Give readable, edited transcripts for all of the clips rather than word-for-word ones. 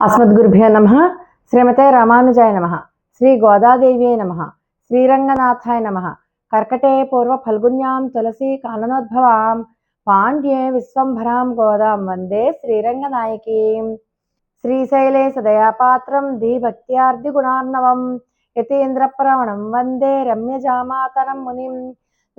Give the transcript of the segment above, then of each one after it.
अस्मद्गुरुभ्यो नमः। श्रीमते रामानुजाय नमः। श्री गोदादेव्यै नमः। श्रीरंगनाथाय नमः। कर्कटे पूर्व फल्गुन्यां तुलसी काननोद्भवां पाण्ड्ये विश्वंभरां गोदां वन्दे श्रीरंगनायकीं। श्रीशैले सदयापात्रं धीभक्त्यार्धिगुणार्णवं यतीन्द्रप्रवणं वन्दे रम्यजामातरं मुनिं।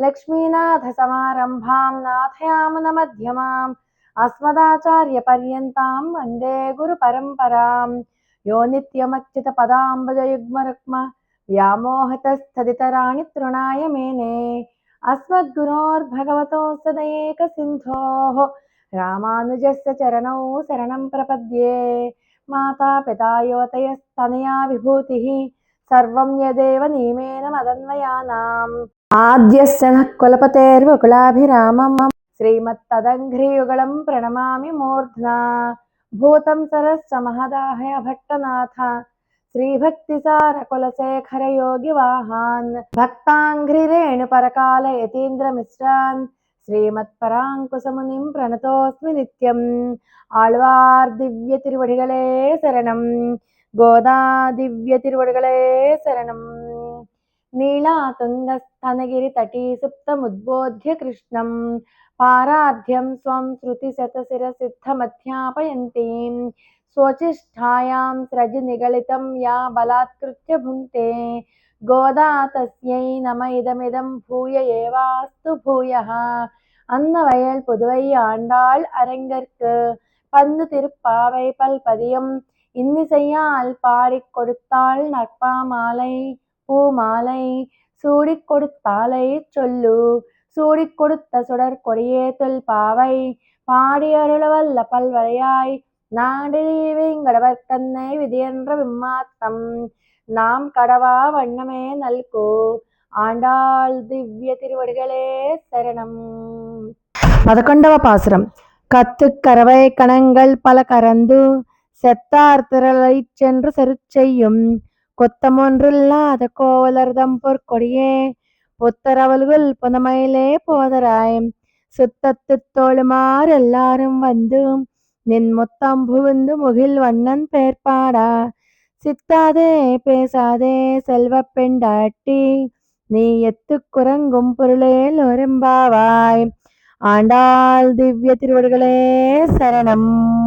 लक्ष्मीनाथसमारम्भां नाथयामुनमध्यमाम् अस्मदाचार्यपर्यन्तां वन्दे गुरुपरम्परां। यो नित्यमच्युतपदाम्बुजयुग्मरुक्म व्यामोहतस्थदितराणि तृणाय मेने। अस्मद्गुरोर्भगवतोऽस्य दयैकसिन्धोः रामानुजस्य चरणौ शरणं प्रपद्ये। माता पिता युवतयस्तनया विभूतिः सर्वं यदेव नियमेन मदन्वयानाम्। आद्यस्य नः कुलपतेर्वकुलाभिरामम् श्रीमत्तदङ्घ्रियुगलं प्रणमामि मूर्ध्ना। भूतं सरस्य महदाहय भट्टनाथ श्रीभक्तिसारकुलशेखरयोगिवाहान् भक्ताङ्घ्रिरेणुपरकाल यतीन्द्रमिश्रान् श्रीमत्पराङ्कुशमुनिं प्रणतोऽस्मि नित्यम्। आழ்வார் दिव्य திருவடிகளே சரணம். கோதா दिव्य திருவடிகளே சரணம். नीलातुङ्गस्तनगिरितटी सुप्तमुद्बोध्य कृष्णं पाराध्यं स्वं श्रुतिशतशिरसिद्धमध्यापयन्तीं स्वोच्छिष्ठायां स्रजिनिगलितं या बलात्कृत्य भुङ्क्ते गोदा तस्यै नम इदमिदं भूय एवास्तु भूयः. अन्नवयல் புதுவை ஆண்டாள் அரங்கற்கு பந்து திருப்பாவை பல்பதியம் இன்னிசையால் பாடிக் கொடுத்தாள் நற்பாமாலை பூமாலை சூடிக் கொடுத்தாலை சொல்லு. சூடிக் கொடுத்த சுடர் கொடியே தொல்பாவை பாடி அருளவல்ல பல்வளையாய் நாடினி வேங்கடவர்க்கன்னை விதியென்ற விம்மாத்தம் நாம் கடவா வண்ணமே நல்கு. ஆண்டாள் திவ்ய திருவடிகளே சரணம். 11వ பாசுரம். கத்து கறவை கணங்கள் பல கறந்து செத்தார் திரளைச் சென்று செருச்செய்யும் கொத்தமொன்றில்லாத கோவலர்தம் பொற்கொடியே புத்தரவல்குல் புனமயிலே போதராய் சுத்தத்துத் தோளுமார் எல்லாரும் வந்து நின் முத்தம் புகுந்து முகில் வண்ணன் பேர்பாடா. சித்தாதே பேசாதே செல்வப் பெண்டாட்டி நீ எத்துக் குரங்கும் பொருளேல் ஒரும்பாவாய். ஆண்டாள் திவ்ய திருவடிகளே சரணம்.